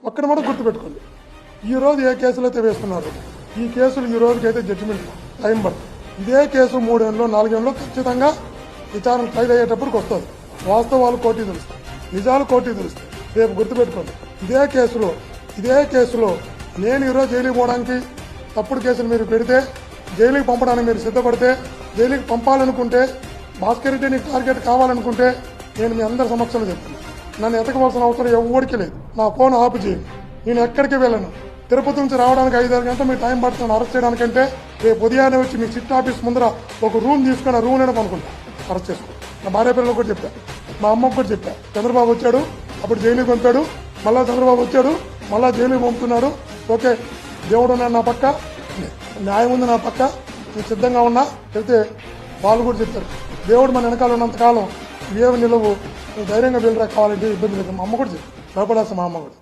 ఒక్కటి కూడా గుర్తుపెట్టుకోండి. ఈ రోజు ఏ కేసులు అయితే వేస్తున్నారు, ఈ కేసులు ఈ రోజుకైతే జడ్జిమెంట్ టైం పడుతుంది. ఇదే కేసు 3 ఏళ్ళు 4 ఏళ్ళు ఖచ్చితంగా విచారణ ట్రైల్ అయ్యేటప్పటికి వస్తుంది. వాస్తవాలు కోర్టుకి తెలుస్తాయి, నిజాలు కోర్టుకి తెలుస్తాయి. రేపు గుర్తుపెట్టుకోండి, ఇదే కేసులో నేను ఈరోజు జైలుకి పోవడానికి తప్పుడు కేసులు మీరు పెడితే, జైలుకి పంపడానికి మీరు సిద్ధపడితే, జైలుకి పంపాలనుకుంటే, భాస్కర్ రెడ్డి నీకు టార్గెట్ కావాలనుకుంటే నేను మీ అందరి సమక్షంలో చెప్తాను. నన్ను ఎతకవలసిన అవసరం ఎవరికి లేదు. నా ఫోన్ ఆపు చేయండి, నేను ఎక్కడికి వెళ్ళను. తిరుపతి నుంచి రావడానికి 5-6 గంటలు మీరు టైం పడుతుంది అరెస్ట్ చేయడానికంటే రేపు ఉదయాన్నే వచ్చి మీ సిట్ ఆఫీస్ ముందర ఒక రూమ్ తీసుకుని ఆ రూమ్లోనే పనుకుంటా అరెస్ట్ చేసుకో. నా భార్య పిల్లలకు కూడా చెప్పా, మా అమ్మకు కూడా చెప్పా. చంద్రబాబు వచ్చాడు, అప్పుడు జైలుకి పంపాడు, మళ్ళా చంద్రబాబు వచ్చాడు, మళ్ళా జైలుకి పంపుతున్నాడు. ఓకే, దేవుడు ఉన్నాడు నా పక్క, న్యాయం ఉంది నా పక్క, నేను సిద్ధంగా ఉన్నా చెప్తే వాళ్ళు కూడా చెప్తారు. దేవుడు మన వెనకాల ఉన్నంతకాలం ఇవేమి నిలవు, నువ్వు ధైర్యంగా వెళ్ళరా, కావాలంటే ఇబ్బంది లేదు. మా అమ్మ కూడా చెప్పి భయపడాల్సిన మా అమ్మ కూడా.